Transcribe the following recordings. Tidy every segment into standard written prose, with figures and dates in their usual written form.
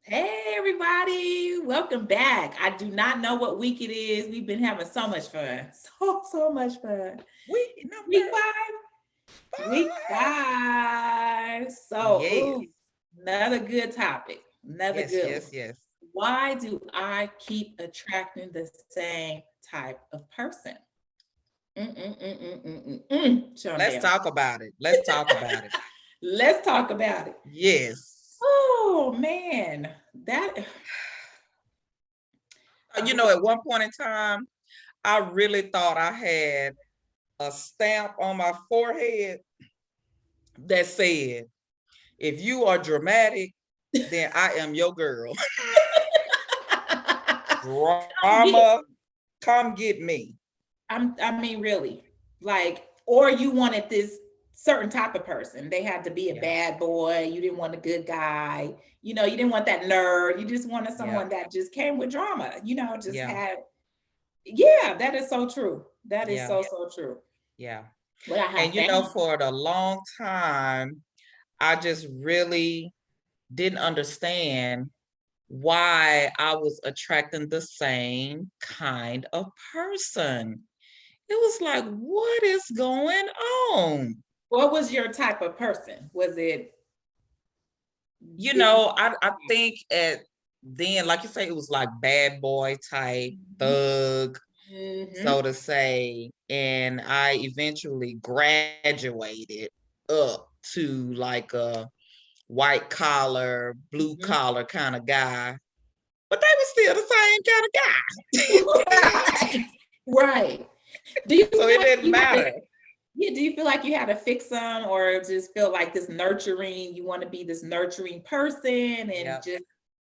Hey, everybody. Welcome back. I do not know what week it is. We've been having so much fun. So much fun. Week It's week number 5. Week five. 5. So, Yes, ooh, another good topic. Another yes, good one. yes, yes. Why do I keep attracting the same type of person? Let's Shondell. talk about it. Let's talk about it. Let's talk about it. Yes. Oh, man. That. At one point in time, I really thought I had a stamp on my forehead that said, if you are dramatic, then I am your girl. Come get. Drama, come get me. I mean, really, like, or you wanted this certain type of person. They had to be a Yeah, bad boy. You didn't want a good guy. You didn't want that nerd. You just wanted yeah, someone that just came with drama. Just yeah, had. Yeah, that is so true. That is yeah, so true. yeah. But I And have found. for the long time, I just really didn't understand why I was attracting the same kind of person. It was like, what is going on? What was your type of person? Was it? Did you? I think at then, like you say, it was like bad boy type, Mhm. thug, so Mhm. to say. And I eventually graduated up to like a white collar, blue Mhm. collar kind of guy, but they were still the same kind of guy. Right. Right. Do you So feel it like didn't you had to? matter. Yeah, do you feel like you had to fix them or just feel like this nurturing, you want to be this nurturing person and Yeah, just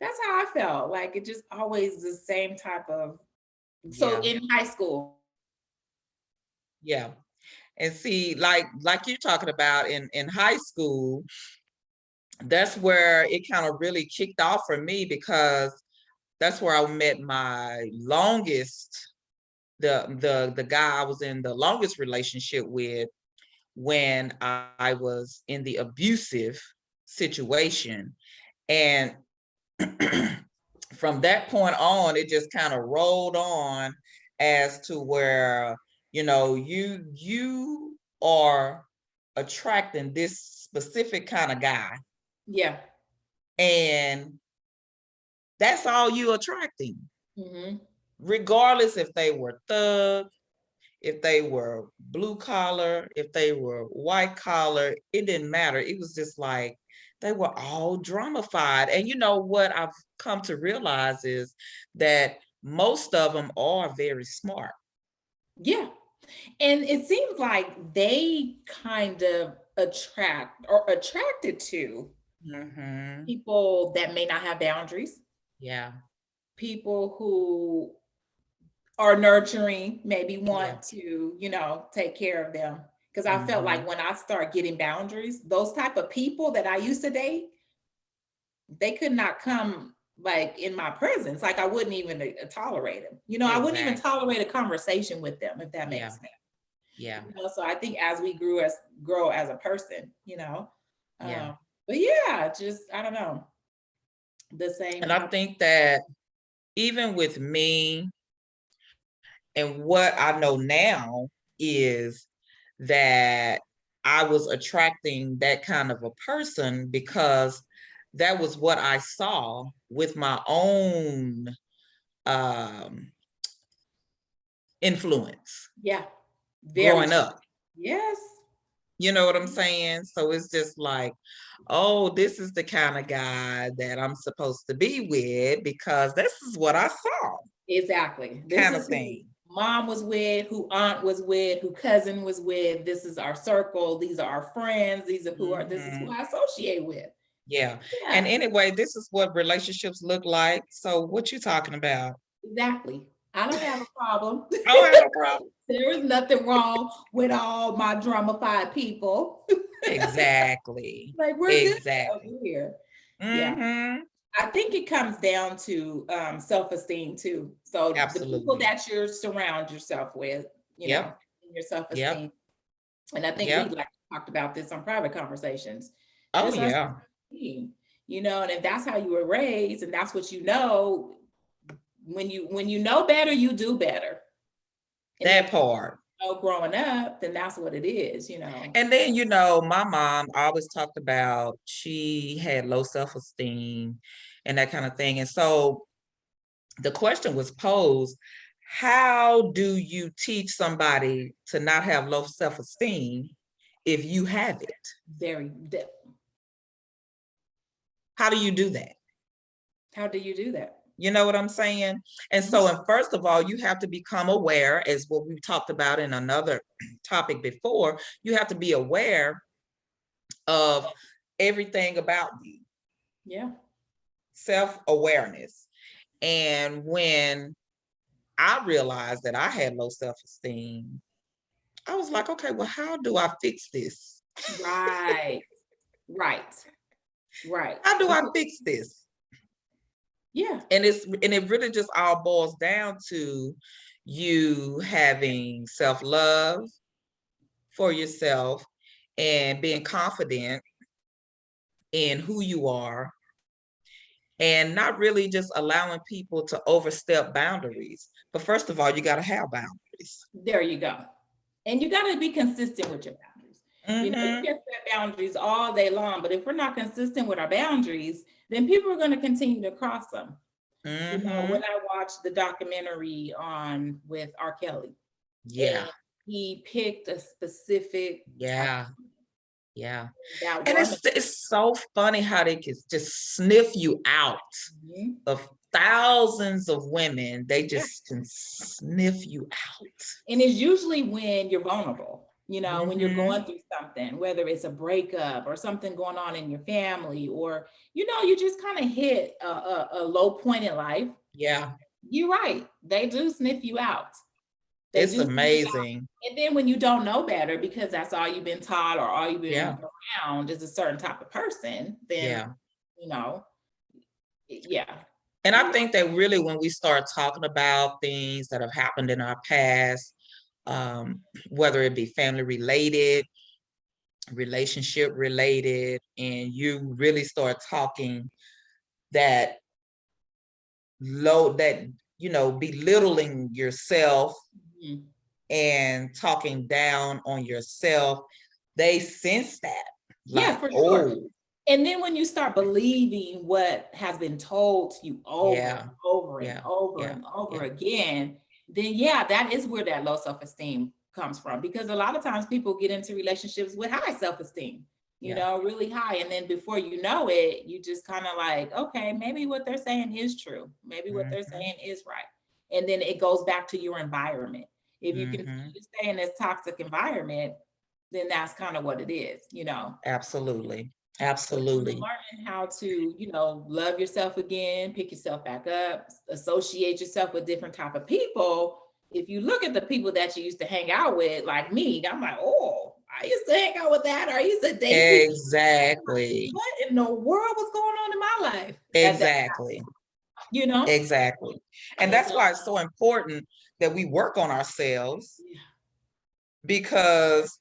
that's how I felt. Like it just always the same type of so yeah, in high school. yeah. And see, like you're talking about in high school, that's where it kind of really kicked off for me because that's where I met my longest, the guy I was in the longest relationship with when I was in the abusive situation. And from that point on, it just kind of rolled on as to where, you are attracting this specific kind of guy, Yeah. and that's all you attracting, Hmm. regardless if they were thug, if they were blue collar, if they were white collar, it didn't matter. It was just like they were all dramafied. And you know what I've come to realize is that most of them are very smart. Yeah. And it seems like they kind of attract or attracted to Hmm. people that may not have boundaries, Yeah, people who are nurturing, maybe yeah. want to, take care of them. Because I felt like Hmm. when I start getting boundaries, those type of people that I used to date, they could not come like in my presence. Like I wouldn't even tolerate them. I wouldn't even Exactly. tolerate a conversation with them, if that makes Yeah, sense. yeah, So I think as we grow as a person, yeah. um, but yeah, just I don't know, the same And I type. think that even with me and what I know now is that I was attracting that kind of a person because that was what I saw with my own um, influence Yeah, very growing true. up. Yes. You know what I'm saying? So it's just like, oh, this is the kind of guy that I'm supposed to be with because this is what I saw, Exactly. This kind is of who thing. mom was with, who aunt was with, who cousin was with. This is our circle. These are our friends. This is who Hmm. I associate with. Yeah. And Yeah, anyway, this is what relationships look like. So what you talking about? exactly. I don't have a problem. I don't have no problem. There is nothing wrong with all my dramafied people. Exactly. Like we're good over Exactly. here. Yeah. Mm-hmm. I think it comes down to self-esteem too. So the people Absolutely. that you surround yourself with, Yep. in your Yep. self-esteem. And I think we Yep. like talked about this on private conversations. Oh Just our yeah. self-esteem. you know, and if that's how you were raised and that's what you know, when you know better, you do better. And That part. growing up, then that's what it is, you know. And then, you know, my mom always talked about she had low self-esteem and that kind of thing. And so the question was posed, how do you teach somebody to not have low self-esteem if you have it? How do you do that? How do you do that? You know what I'm saying? And so, and first of all, you have to become aware, as what we talked about in another topic before, you have to be aware of everything about you. Yeah. Self-awareness. And when I realized that I had low self-esteem, I was like, okay, well, how do I fix this? Right. Right. Right. How do I fix this? Yeah. And it really just all boils down to you having self-love for yourself and being confident in who you are, and not really just allowing people to overstep boundaries. But first of all, you got to have boundaries. There you go. And you got to be consistent with your boundaries. You know, you can set boundaries all day long, but if we're not consistent with our boundaries, then people are going to continue to cross them. You know, when I watched the documentary with R. Kelly, yeah, he picked a specific yeah. that And woman. it's so funny how they can just sniff you out of thousands of women. They just can sniff you out. And it's usually when you're vulnerable, you know, when you're going through something, whether it's a breakup or something going on in your family, or, you know, you just kind of hit a low point in life. Yeah. You're right. They do sniff you out. It's amazing. And then when you don't know better, because that's all you've been taught or all you've been around is a certain type of person, then, you know, yeah. And I think that really when we start talking about things that have happened in our past, whether it be family related, relationship related, and you really start talking that you know, belittling yourself and talking down on yourself, they sense that. Yeah, for sure. And then when you start believing what has been told to you over and over and over and over again, then that is where that low self-esteem comes from. Because a lot of times people get into relationships with high self-esteem, you know, really high. And then before you know it, you just kind of like, okay, maybe what they're saying is true. Maybe what they're saying is right. And then it goes back to your environment. If you continue to stay in this toxic environment, then that's kind of what it is, you know. Absolutely. Absolutely. Learning how to, you know, love yourself again, pick yourself back up, associate yourself with different type of people. If you look at the people that you used to hang out with, like me, I'm like, oh, I used to hang out with that, or I used to date people. Exactly. What in the world was going on in my life? Exactly. You know? Exactly. And that's why it's so important that we work on ourselves, because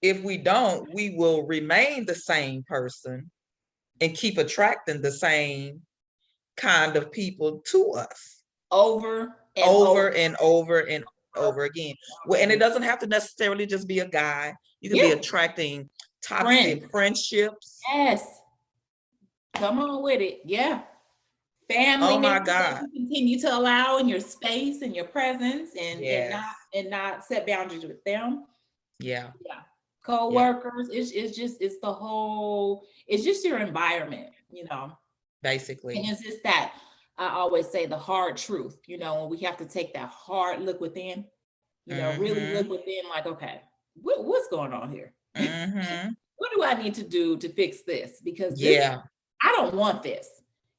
if we don't, we will remain the same person and keep attracting the same kind of people to us over and over again. Well, and it doesn't have to necessarily just be a guy. You can be attracting toxic friendships. Yes. Come on with it. Yeah. Family members that you continue to allow in your space and your presence, and not set boundaries with them. Yeah. Co-workers, it's just your environment, you know. Basically. And it's just that I always say the hard truth, you know, when we have to take that hard look within, you know, really look within, like, okay, what's going on here? What do I need to do to fix this? Because I don't want this.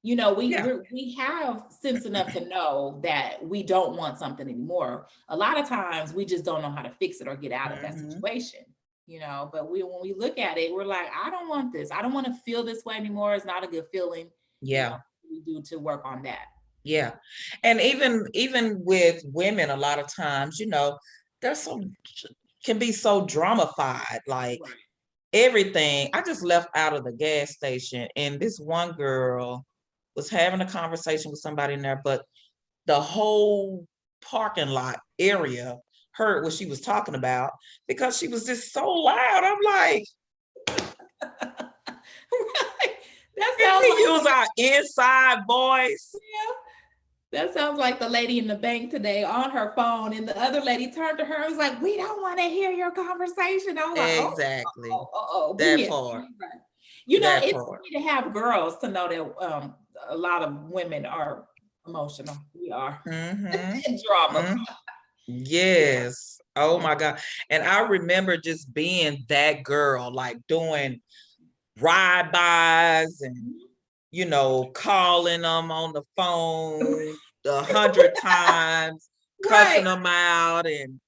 You know, we have sense enough to know that we don't want something anymore. A lot of times we just don't know how to fix it or get out of that situation, you know. But when we look at it, we're like, I don't want this. I don't want to feel this way anymore. It's not a good feeling. Yeah. You know, we do to work on that. Yeah. And even with women, a lot of times, you know, there's can be so dramafied, like everything. I just left out of the gas station, and this one girl was having a conversation with somebody in there, but the whole parking lot area heard what she was talking about because she was just so loud. I'm like, Right. That can sounds we like use our inside voice? yeah. That sounds like the lady in the bank today on her phone, and the other lady turned to her and was like, "We don't want to hear your conversation." I was like, "Oh, Exactly. but That yeah, part. you know, That it's part. funny to have girls to know that a lot of women are emotional. We are drama. Yes. Oh my God. And I remember just being that girl, like doing ride-bys and, you know, calling them on the phone 100 times, cussing Right. them out, and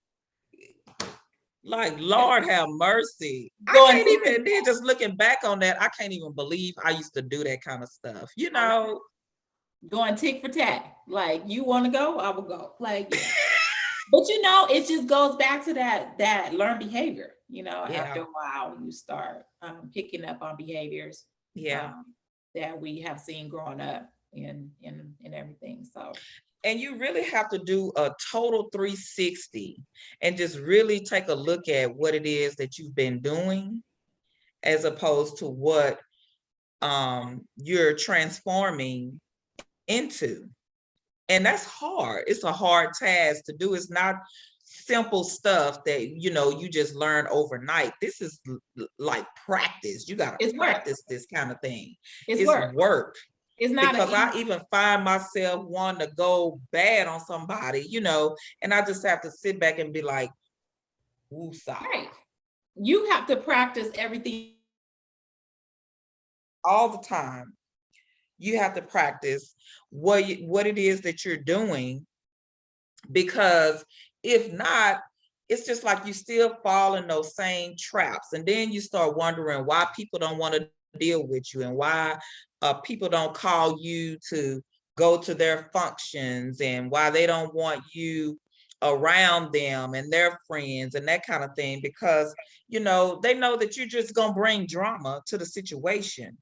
like, Lord have mercy. I Going can't even, and then just looking back on that, I can't even believe I used to do that kind of stuff, you know? going tick for tack. Like, you want to go, I will go. Like, yeah. But you know, it just goes back to that learned behavior. You know, Yeah. after a while, you start picking up on behaviors that we have seen growing up in everything. So, and you really have to do a total 360 and just really take a look at what it is that you've been doing as opposed to what you're transforming into. And that's hard. It's a hard task to do. It's not simple stuff that, you know, you just learn overnight. This is like practice. You got to practice this kind of thing. It's work. It's not because I even find myself wanting to go bad on somebody, you know, and I just have to sit back and be like, woosah. Right. You have to practice everything all the time. You have to practice what it is that you're doing, because if not, it's just like you still fall in those same traps, and then you start wondering why people don't want to deal with you, and why people don't call you to go to their functions, and why they don't want you around them and their friends and that kind of thing, because you know they know that you're just gonna bring drama to the situation.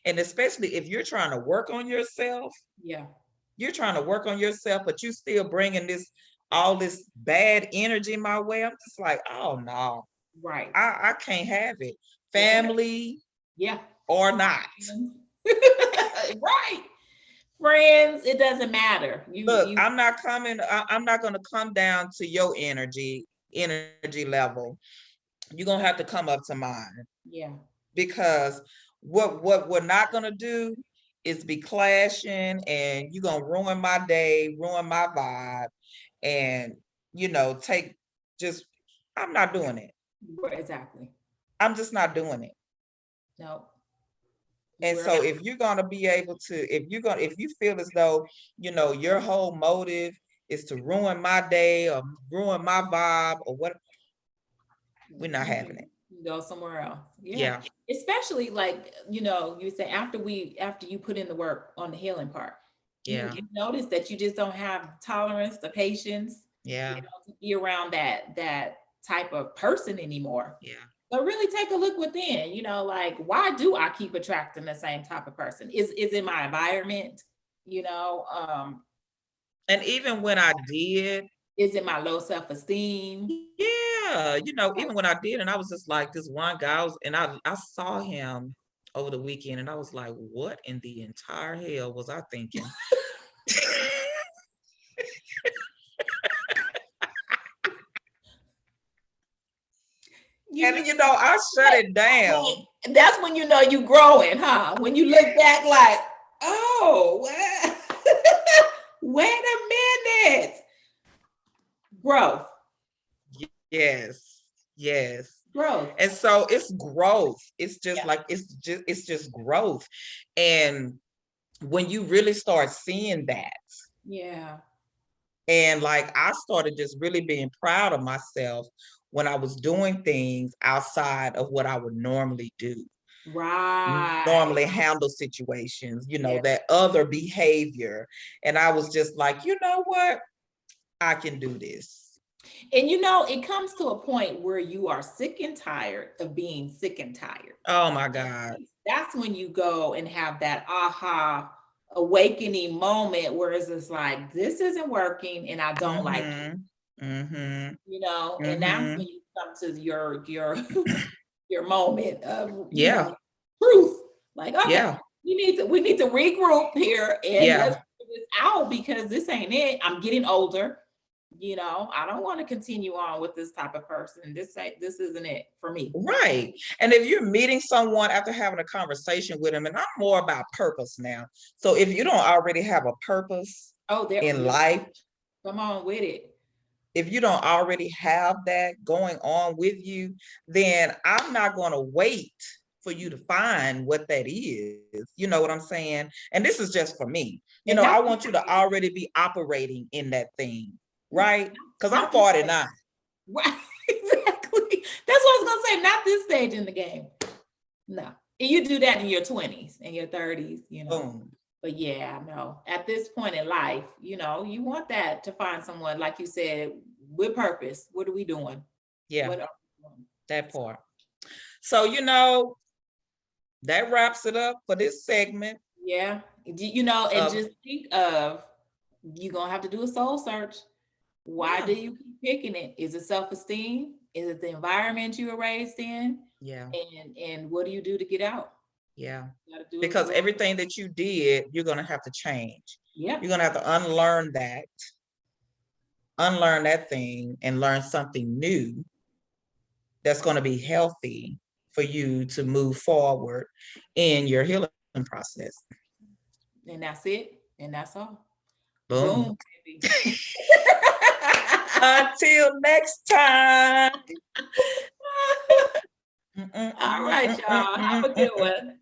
And especially if you're trying to work on yourself, you're trying to work on yourself, but you still bringing all this bad energy my way. I'm just like, oh no, right. I can't have it. Family, yeah, or not. Right. Friends, it doesn't matter. Look, I'm not going to come down to your energy level. You're going to have to come up to mine. Yeah. Because what we're not going to do is be clashing, and you're going to ruin my day, ruin my vibe, and, you know, I'm not doing it. Exactly. I'm just not doing it. No. And so if you're going to be able to, if you feel as though, you know, your whole motive is to ruin my day or ruin my vibe or what, we're not having it. Go somewhere else. Yeah. Especially like, you know, you say after you put in the work on the healing part, you notice that you just don't have tolerance, the patience, you know, to be around that type of person anymore. Yeah. But really take a look within, you know, like, why do I keep attracting the same type of person? Is it my environment, you know? And even when I did. Is it my low self-esteem? Yeah, you know, even when I did, and I was just like, this one guy I saw him over the weekend, and I was like, what in the entire hell was I thinking? And you know, I shut it down. That's when you know you growing, huh? When you look back like, oh, wait a minute. Growth. Yes. Growth. And so it's growth. It's just like it's just growth. And when you really start seeing that. Yeah. And like I started just really being proud of myself when I was doing things outside of what I would normally do. Right. Normally handle situations, you know, that other behavior. And I was just like, you know what? I can do this. And you know, it comes to a point where you are sick and tired of being sick and tired. Oh my God. That's when you go and have that aha awakening moment where it's just like, this isn't working and I don't like it. You know, and that's when you come to your your moment of you know truth. Like, okay, we need to regroup here and let's figure this out because this ain't it. I'm getting older. You know, I don't want to continue on with this type of person. This isn't it for me. Right. And if you're meeting someone after having a conversation with them, and I'm more about purpose now. So if you don't already have a purpose in life, come on with it. If you don't already have that going on with you, then I'm not going to wait for you to find what that is. You know what I'm saying? And this is just for me. You know, I want you to already be operating in that thing, right? Because I'm 49. Right, exactly. That's what I was gonna say. Not this stage in the game. No. And you do that in your 20s and your 30s, you know. Boom. But yeah, no. At this point in life, you know, you want that to find someone, like you said, with purpose. What are we doing? Yeah. That part. So, you know, that wraps it up for this segment. Yeah. You know, and just think of, you're gonna have to do a soul search. Why do you keep picking it? Is it self-esteem? Is it the environment you were raised in? Yeah. And what do you do to get out? Yeah. Because everything that you did, you're going to have to change. Yeah. You're going to have to unlearn that thing and learn something new that's going to be healthy for you to move forward in your healing process. And that's it. And that's all. Boom. Boom, baby. Until next time. All right, y'all. Have a good one.